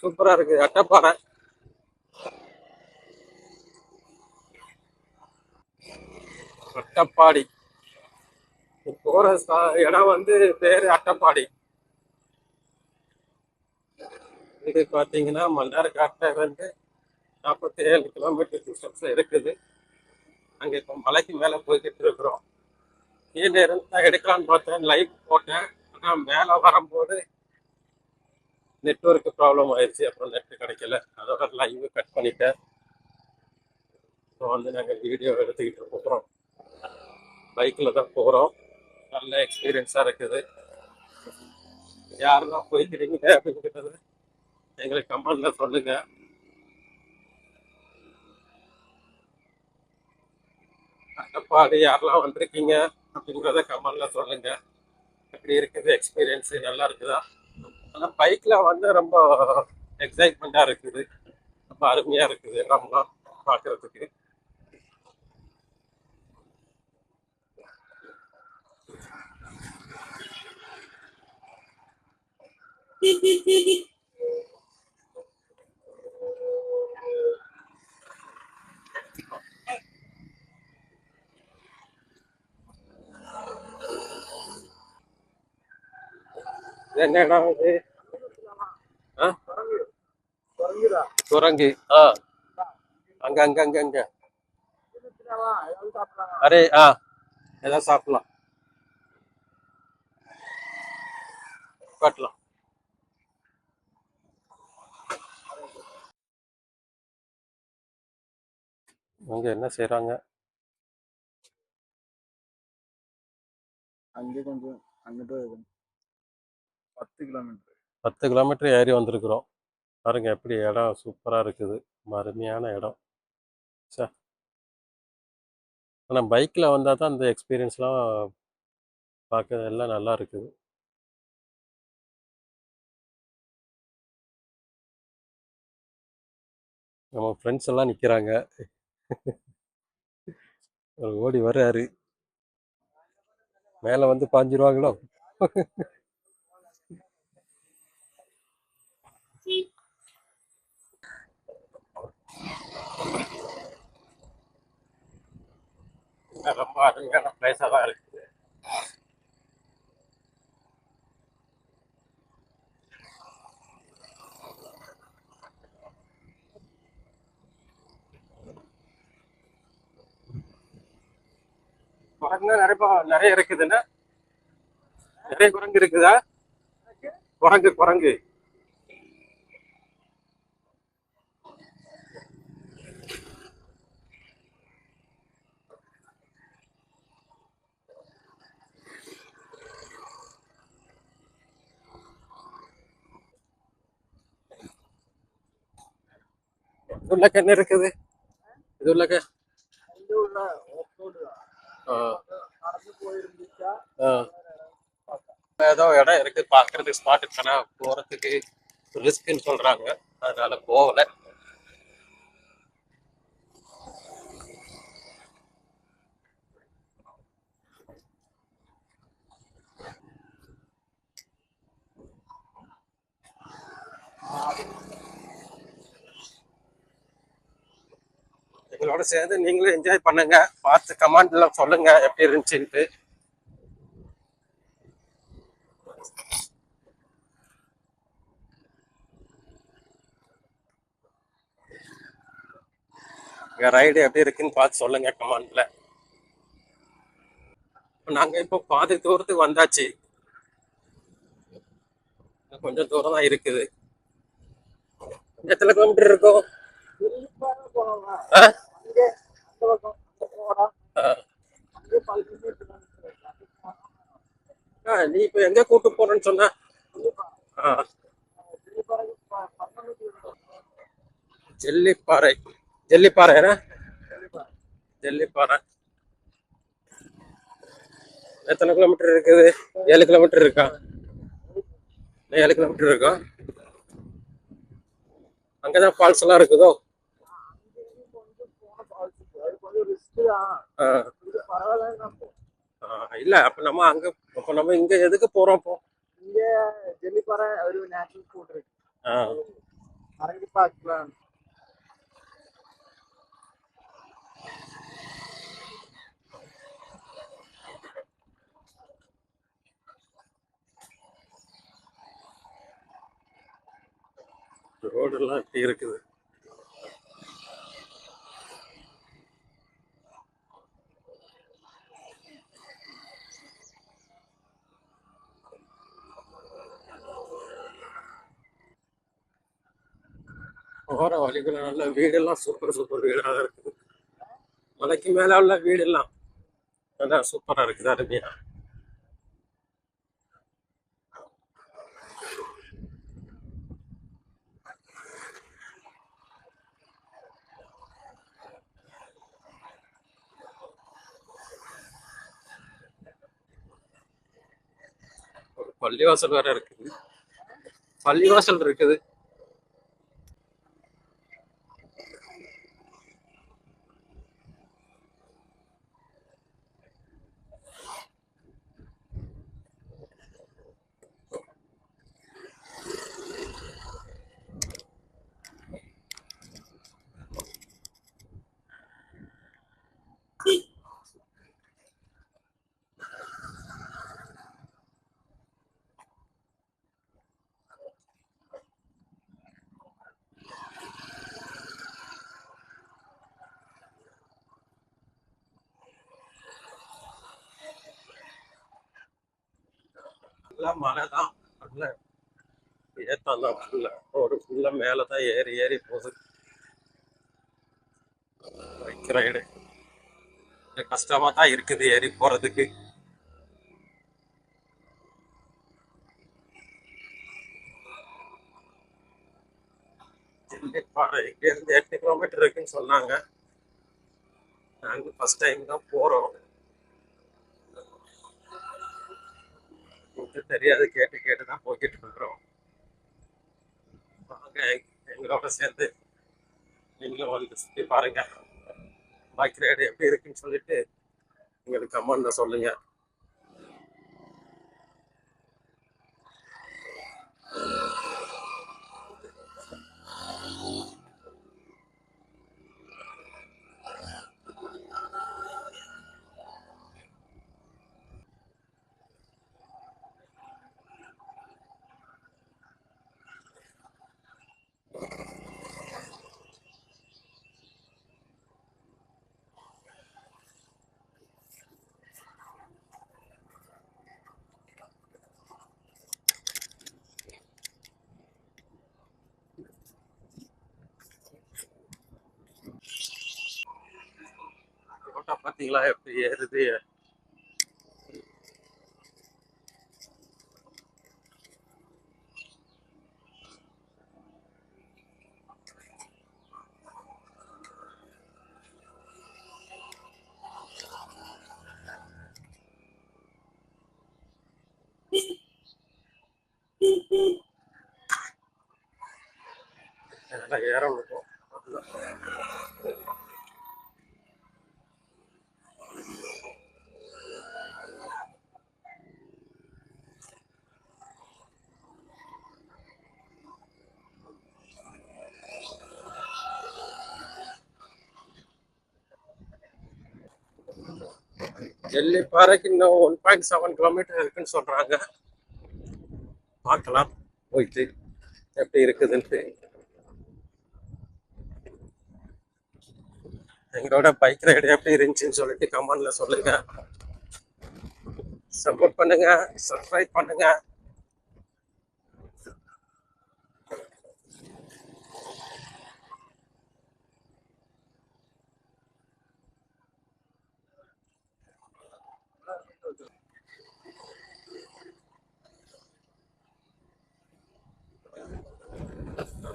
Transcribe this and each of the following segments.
சூப்பரா இருக்கு. அட்டப்பாறை அட்டப்பாடி போற இடம் வந்து பேரு அட்டப்பாடி. இது பாத்தீங்கன்னா மன்னார்காட்டை வந்து 47 கிலோமீட்டர் டிஸ்டன்ஸ்ல இருக்குது. அங்க இப்போ மலைக்கு மேல போய்கிட்டு இருக்கிறோம். கீழே இருந்தா எடுக்கலான்னு பார்த்தேன், லைவ் போட்டேன். ஆனா மேல வரும்போது நெட்ஒர்க் ப்ராப்ளம் ஆயிடுச்சு. அப்புறம் நெட் கிடைக்கல, அதோட லைவ் கட் பண்ணிட்டேன். இப்போ வந்து நாங்கள் வீடியோ எடுத்துக்கிட்டு போகிறோம். பைக்கில் தான் போகிறோம். நல்ல எக்ஸ்பீரியன்ஸாக இருக்குது. யாரெல்லாம் போய்க்கிறீங்க அப்படிங்கிறது எங்களுக்கு கமெண்ட்ல சொல்லுங்க. அட்டப்பாடி யாரெல்லாம் வந்திருக்கீங்க அப்படிங்கிறத கமெண்ட்ல சொல்லுங்க. எப்படி இருக்குது எக்ஸ்பீரியன்ஸ், நல்லா இருக்குதா? ஆனால் பைக்கில் வந்து ரொம்ப எக்ஸைட்மெண்ட்டாக இருக்குது. ரொம்ப அருமையாக இருக்குது இடம்லாம் பார்க்கறதுக்கு. என்ன இடம் இது? குரங்கு. அங்க அங்க அங்க அங்க அரே ஏதாவது சாப்பிடலாம், காட்டலாம். அங்க என்ன செய்யறாங்க? அங்கே கொஞ்சம் அங்கிட்டு 10 கிலோமீட்டர் ஏறி வந்திருக்கிறோம். பாருங்க எப்படி இடம் சூப்பரா இருக்குது. அருமையான இடம். சார் ஆனால் பைக்கில் வந்தால் தான் அந்த எக்ஸ்பீரியன்ஸ்லாம் பார்க்க எல்லாம் நல்லா இருக்குது. நம்ம ஃப்ரெண்ட்ஸ் எல்லாம் நிற்கிறாங்க. ஓடி வர்றாரு. மேலே வந்து பாஞ்சிருவாங்களோ? ரொம்ப அருமையான பிளேஸாக தான் இருக்குது. குரங்கு நிறைய இருக்குதுன்னா, நிறைய குரங்கு இருக்குதா? குரங்கு குரங்கு இது உள்ளக்க என்ன இருக்குது? இது உள்ளக்க ஏதோ இடம் இருக்கு பாக்குறதுக்கு, ஸ்பாட் இருக்கானா போறதுக்கு ரிஸ்க்னு சொல்றாங்க, அதனால போகல. எங்களோட சேர்ந்து நீங்களும் என்ஜாய் பண்ணுங்க. பார்த்து கமெண்ட்ல சொல்லுங்க எப்படி இருந்துச்சுன்ட்டு. ரைடு எப்படி இருக்குன்னு பார்த்து சொல்லுங்க கமெண்ட்ல. நாங்க இப்போ பாதி தூரத்துக்கு வந்தாச்சு. கொஞ்சம் தூரம் தான் இருக்குது. எத்தனை கிலோமீட்டர் இருக்கும்? நீ இப்ப எங்க கூட்டு போறேன்னு சொன்ன? ஜெல்லிப்பாறை. ஜெல்லிப்பாறை ஜெல்லிப்பாறை எத்தனை கிலோமீட்டர் இருக்குது? 7 கிலோமீட்டர் இருக்கா? 7 கிலோமீட்டர் இருக்கா? அங்கதான் ஃபால்ஸ் எல்லாம் இருக்குதோ? இல்ல அப்ப நம்ம இங்க எதுக்கு போறோம்? இப்போ இங்க ஜெல்லிப்பாறை ஒரு நேச்சுரல் ஸ்பாட் இருக்கு. ஆ, இறங்கி பார்க்கலாம். ரோடெல்லாம் இப்படி இருக்குது. போகிற வழிகள் நல்ல வீடெல்லாம் சூப்பர் சூப்பர் வீடாக இருக்குது. மலைக்கு மேலே உள்ள வீடெல்லாம் நல்லா சூப்பராக இருக்குது, அருமையா. ஒரு பள்ளிவாசல் வேற இருக்குது. பள்ளிவாசல் இருக்குது. நல்லா மலை தான், நல்ல ஏற்றம் தான். ஒரு ஃபுல்லா மேலே தான் ஏறி ஏறி போகுது பைக் ரைடு. கஷ்டமா தான் இருக்குது ஏறி போறதுக்கு. இங்கேருந்து 8 கிலோமீட்டர் இருக்குன்னு சொன்னாங்க. நாங்கள் ஃபர்ஸ்ட் டைம் தான் போறோம். தெரியாது, கேட்டு கேட்டு தான் போய்கிட்டு இருக்கிறோம். வாங்க எங்களோட சேர்ந்து நீங்களும் வந்து சுற்றி பாருங்க. பைக் ரைடு எப்படி இருக்குன்னு சொல்லிட்டு எங்களுக்கு கமெண்ட்ல சொல்லுங்க. ரோட்டை பார்த்தீங்களா எப்படி ஏறுது? நல்லா ஏறணும். எல்லிப்பாறைக்கு இன்னும் 1.7 கிலோமீட்டர் இருக்குன்னு சொல்றாங்க. பார்க்கலாம் போயிட்டு எப்படி இருக்குதுன்ட்டு. எங்களோட பைக் ரைடு எப்படி இருந்துச்சுன்னு சொல்லிட்டு கமெண்ட்ல சொல்லுங்க. சப்போர்ட் பண்ணுங்க, சப்ஸ்கிரைப் பண்ணுங்க.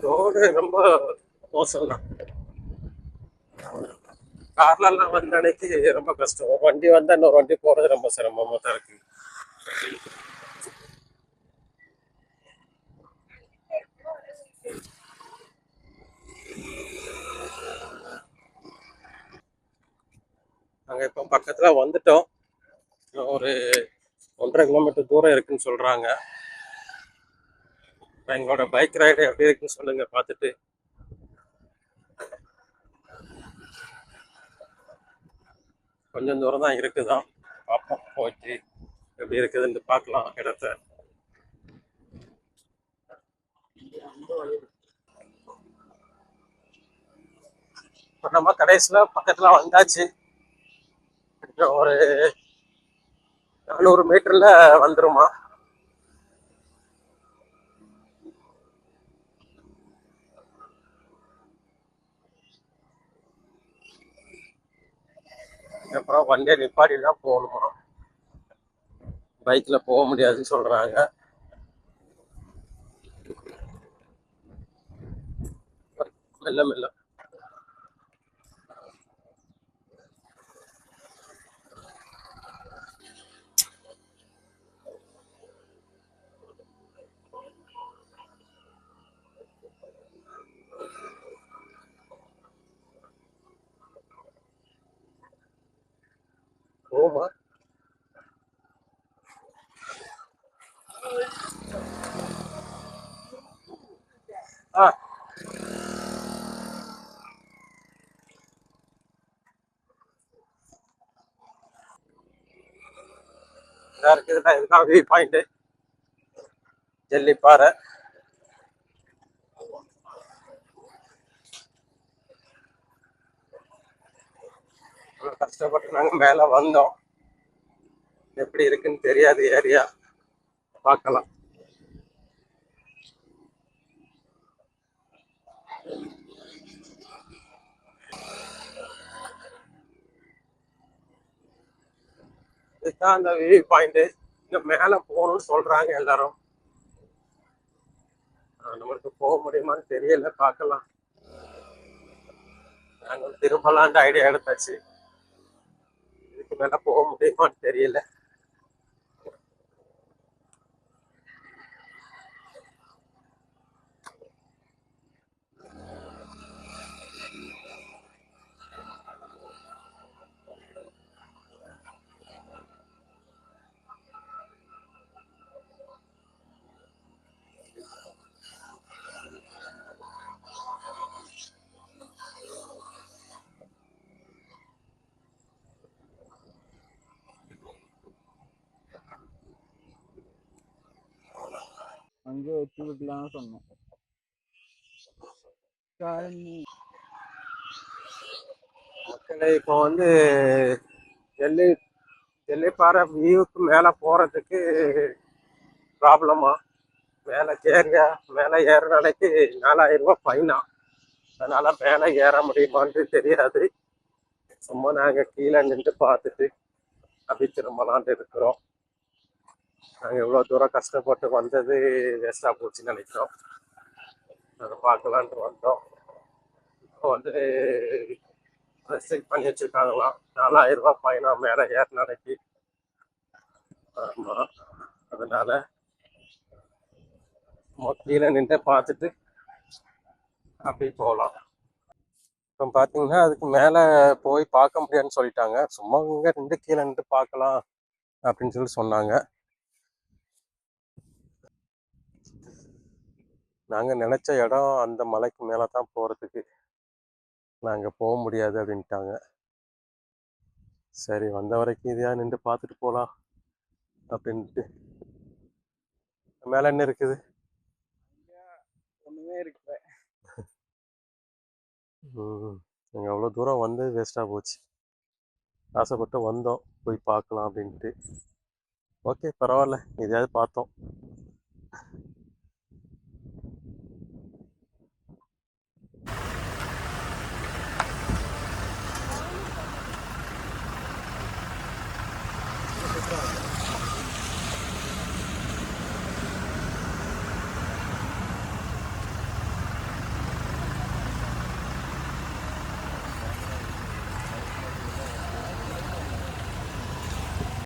ரோடு ரொம்ப மோசம் தான். கார்ல எல்லாம் வந்த அன்னைக்கு ரொம்ப கஷ்டம். வண்டி வந்தா இன்னொரு வண்டி போறது ரொம்ப சிரமமா தான் இருக்கு. நாங்க இப்போ பக்கத்துல வந்துட்டோம். இன்னும் ஒரு 1.5 கிலோமீட்டர் தூரம் இருக்குன்னு சொல்றாங்க. எங்களோட பைக் ரைடு எப்படி இருக்குன்னு சொல்லுங்க பார்த்துட்டு. கொஞ்சம் தூரம் தான் இருக்குதான், பார்ப்போம் போயிட்டு எப்படி இருக்குதுன்னு பார்க்கலாம் இடத்த. இப்போ நம்ம கடைசியில் பக்கத்தில் வந்தாச்சு. இன்னும் ஒரு 400 மீட்டர்ல வந்துருமா. அப்புறம் வண்டியை நிப்பாட்டி தான் போகணுமா, பைக்கில் போக முடியாதுன்னு சொல்கிறாங்க. மெல்ல மெல்ல போமா. ஆ இதாக இருக்குதுல்ல, இதுதான் வியூ பாயிண்ட்டு, ஜல்லிப்பாறை. கஷ்டப்பட்டு நாங்கள் மேலே வந்தோம். எப்படி இருக்குன்னு தெரியாது, ஏரியா பார்க்கலாம். இதுதான் அந்த வியூ பாயிண்ட். இங்க மேலே போகணும்னு சொல்றாங்க எல்லாரும். நம்மளுக்கு போக முடியுமான்னு தெரியல, பார்க்கலாம். நாங்கள் திரும்பலான்ற ஐடியா எடுத்தாச்சு. இதுக்கு மேலே போக முடியுமான்னு தெரியல. அங்கே வச்சு விடலாம்னு சொன்னோம். மக்களை இப்போ வந்து ஜல்லி ஜல்லிப்பாறை வியூக்கு மேலே போகிறதுக்கு ப்ராப்ளமா. மேலே ஏற நாளைக்கு 4000 ரூபாய் ஃபைனா. அதனால மேலே ஏற முடியுமான்னு தெரியாது. சும்மா நாங்கள் கீழே நின்று பார்த்துட்டு அப்படி திரும்பலான்ட்டு இருக்கிறோம். நாங்கள் எவ்வளோ தூரம் கஷ்டப்பட்டு வந்தது வேஸ்ட்டாக போச்சுன்னு நினைக்கிறோம். அதை பார்க்கலான்ட்டு வந்தோம். இப்போ வந்து ரெஸ்ட்ரிக்ட் பண்ணி வச்சுருக்காங்களாம், 4000 ரூபாய் ஃபைனா மேலே ஏற நாளைக்கு. ஆமாம், அதனால கீழே நின்று பார்த்துட்டு அப்படி போகலாம். இப்போ பார்த்தீங்கன்னா அதுக்கு மேலே போய் பார்க்க முடியாதுன்னு சொல்லிட்டாங்க. சும்மா இங்கே நின்று கீழே நின்று பார்க்கலாம் அப்படின்னு சொல்லி சொன்னாங்க. நாங்கள் நினச்ச இடம் அந்த மலைக்கு மேலே தான் போகிறதுக்கு, நாங்கள் போக முடியாது அப்படின்ட்டாங்க. சரி, வந்த வரைக்கும் இதையா நின்று பார்த்துட்டு போகலாம் அப்படின்ட்டு. மேலே என்ன இருக்குது? ஒண்ணுமே இருக்கு. நாங்கள் அவ்வளோ தூரம் வந்து வேஸ்ட்டாக போச்சு. ஆசைப்பட்டு வந்தோம் போய் பார்க்கலாம் அப்படின்ட்டு. ஓகே, பரவாயில்ல, இதையாவது பார்த்தோம்.